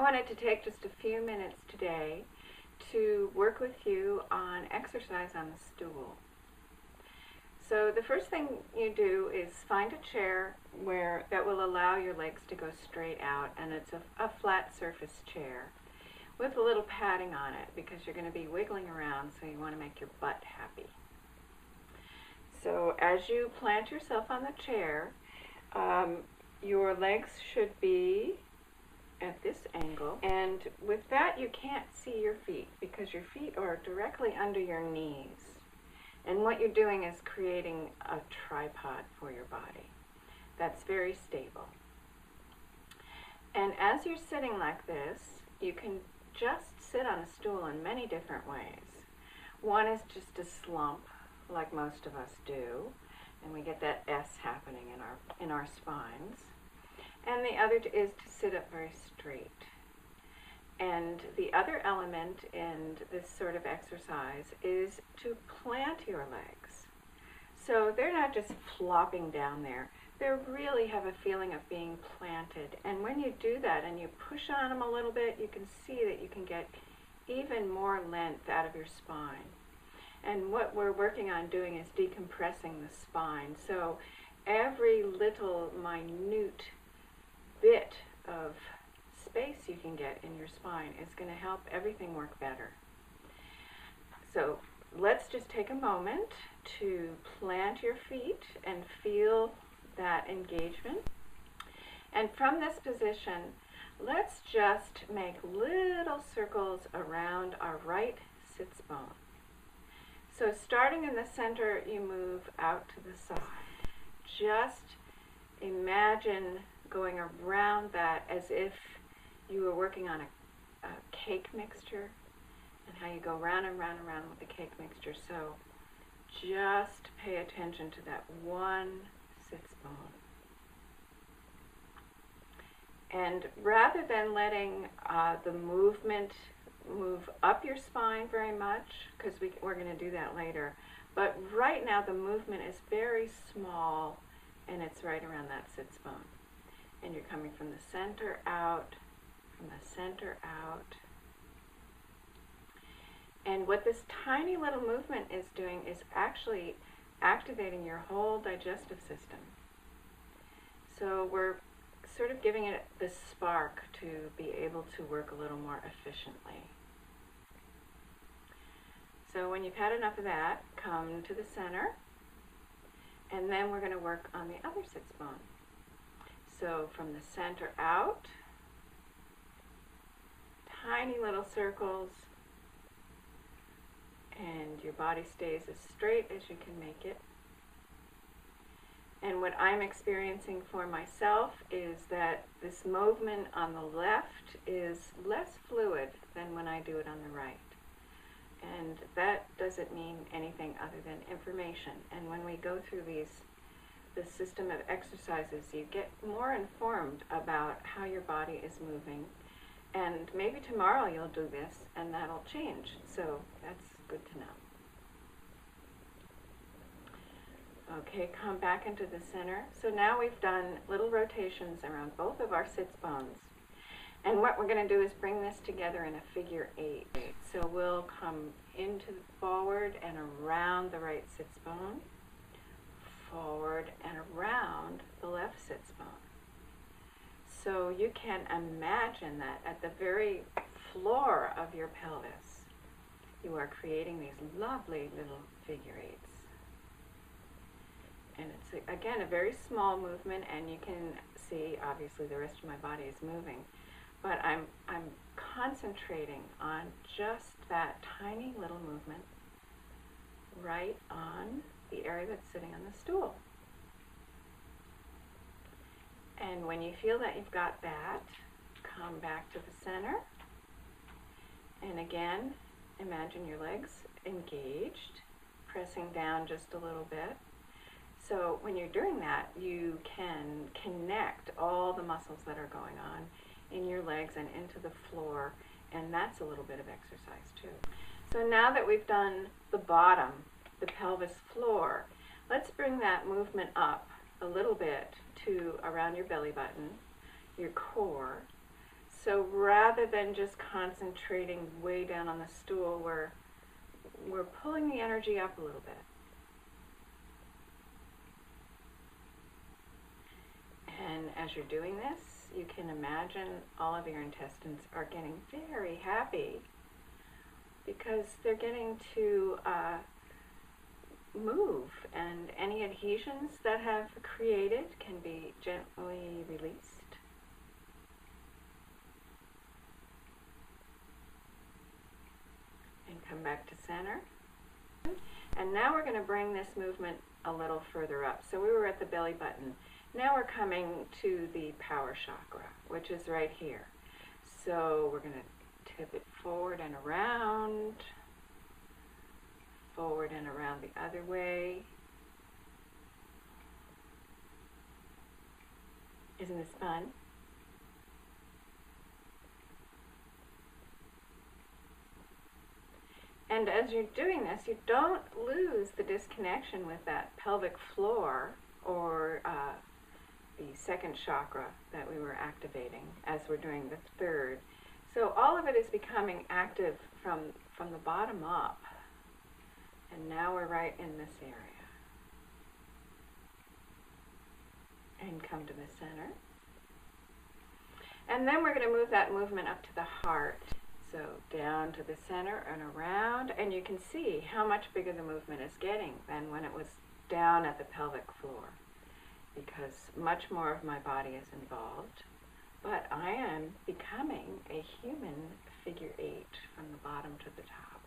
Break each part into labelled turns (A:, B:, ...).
A: wanted to take just a few minutes today to work with you on exercise on the stool. So the first thing you do is find a chair that will allow your legs to go straight out, and it's a flat surface chair with a little padding on it because you're going to be wiggling around, so you want to make your butt happy. So as you plant yourself on the chair, your legs should be at this angle, and with that you can't see your feet because your feet are directly under your knees, and what you're doing is creating a tripod for your body that's very stable. And as you're sitting like this, you can just sit on a stool in many different ways. One is just a slump, like most of us do, and we get that S happening in our spines. And the other is to sit up very straight. And the other element in this sort of exercise is to plant your legs. So they're not just flopping down there. They really have a feeling of being planted. And when you do that and you push on them a little bit, you can see that you can get even more length out of your spine. And what we're working on doing is decompressing the spine. So every little minute bit of space you can get in your spine is going to help everything work better. So let's just take a moment to plant your feet and feel that engagement. And from this position, let's just make little circles around our right sits bone. So starting in the center, you move out to the side. Just imagine going around that as if you were working on a cake mixture, and how you go round and round and round with the cake mixture. So just pay attention to that one sits bone. And rather than letting the movement move up your spine very much, because we're going to do that later, but right now the movement is very small, and it's right around that sits bone. And you're coming from the center out, from the center out. And what this tiny little movement is doing is actually activating your whole digestive system. So we're sort of giving it this spark to be able to work a little more efficiently. So when you've had enough of that, come to the center, and then we're going to work on the other sits bone. So from the center out, tiny little circles, and your body stays as straight as you can make it. And what I'm experiencing for myself is that this movement on the left is less fluid than when I do it on the right. And that doesn't mean anything other than information. And when we go through this system of exercises, you get more informed about how your body is moving. And maybe tomorrow you'll do this and that'll change. So that's good to know. Okay, come back into the center. So now we've done little rotations around both of our sits bones. And what we're going to do is bring this together in a figure 8. So we'll come into the forward and around the right sits bone, forward and around the left sits bone. So you can imagine that at the very floor of your pelvis, you are creating these lovely little figure 8s. And it's, again, a very small movement, and you can see, obviously, the rest of my body is moving. But I'm concentrating on just that tiny little movement right on the area that's sitting on the stool. And when you feel that you've got that, come back to the center. And again, imagine your legs engaged, pressing down just a little bit. So when you're doing that, you can connect all the muscles that are going on in your legs and into the floor, and that's a little bit of exercise too. So now that we've done the bottom, the pelvis floor, let's bring that movement up a little bit to around your belly button, your core. So rather than just concentrating way down on the stool, we're pulling the energy up a little bit. And as you're doing this, you can imagine all of your intestines are getting very happy because they're getting to move, and any adhesions that have created can be gently released. And come back to center. And now we're going to bring this movement a little further up. So we were at the belly button. Now we're coming to the power chakra, which is right here. So we're going to tip it forward and around the other way. Isn't this fun? And as you're doing this, you don't lose the disconnection with that pelvic floor or the second chakra that we were activating as we're doing the third. So all of it is becoming active from the bottom up. And now we're right in this area. And come to the center. And then we're going to move that movement up to the heart. So down to the center and around. And you can see how much bigger the movement is getting than when it was down at the pelvic floor, because much more of my body is involved. But I am becoming a human figure 8 from the bottom to the top.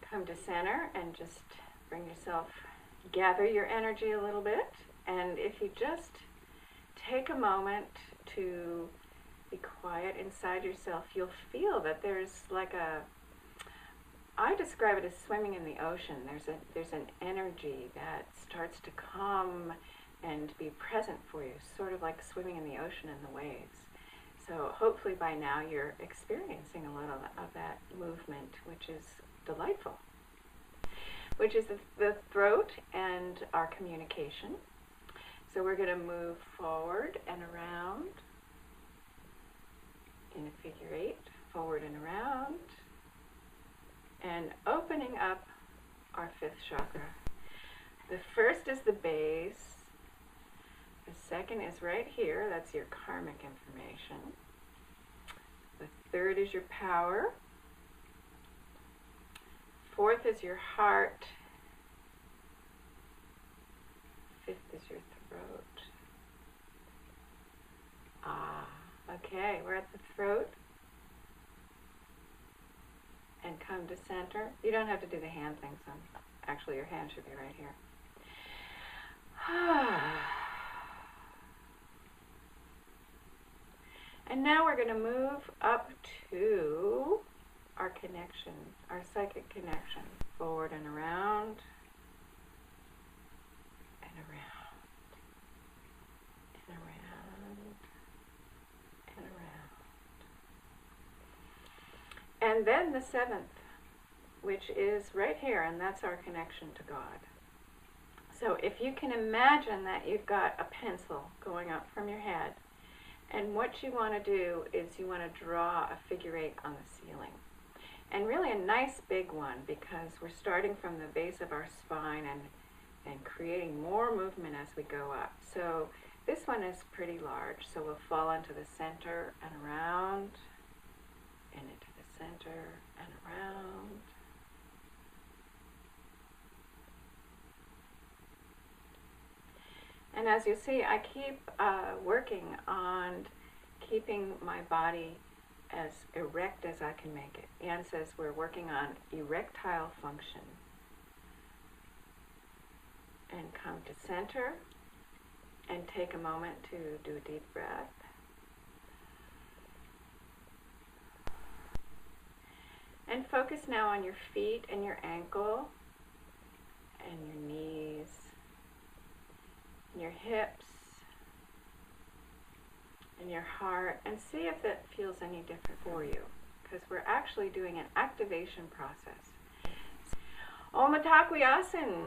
A: Come to center and just bring yourself, gather your energy a little bit. And if you just take a moment to be quiet inside yourself, you'll feel that there's like I describe it as swimming in the ocean. There's an energy that starts to come and be present for you, sort of like swimming in the ocean in the waves. So hopefully by now you're experiencing a little of that movement, which is delightful, which is the throat and our communication. So we're going to move forward and around in a figure 8, forward and around, and opening up our 5th chakra. The first is the base. The second is right here. That's your karmic information. The third is your power. 4th is your heart. 5th is your throat. Okay, we're at the throat. And come to center. You don't have to do the hand thing, so actually your hand should be right here. And now we're going to move up to our connection, our psychic connection. Forward and around. And around. And around. And around. And then the 7th, which is right here, and that's our connection to God. So if you can imagine that you've got a pencil going up from your head, and what you want to do is you want to draw a figure 8 on the ceiling. And really a nice big one, because we're starting from the base of our spine and creating more movement as we go up. So this one is pretty large, so we'll fall into the center and around, and into the center and around. And as you see, I keep working on keeping my body as erect as I can make it. Anne says we're working on erectile function. And come to center and take a moment to do a deep breath. And focus now on your feet and your ankle and your knees, and your hips, and your heart, and see if that feels any different for you, because we're actually doing an activation process. Om Taquiasin.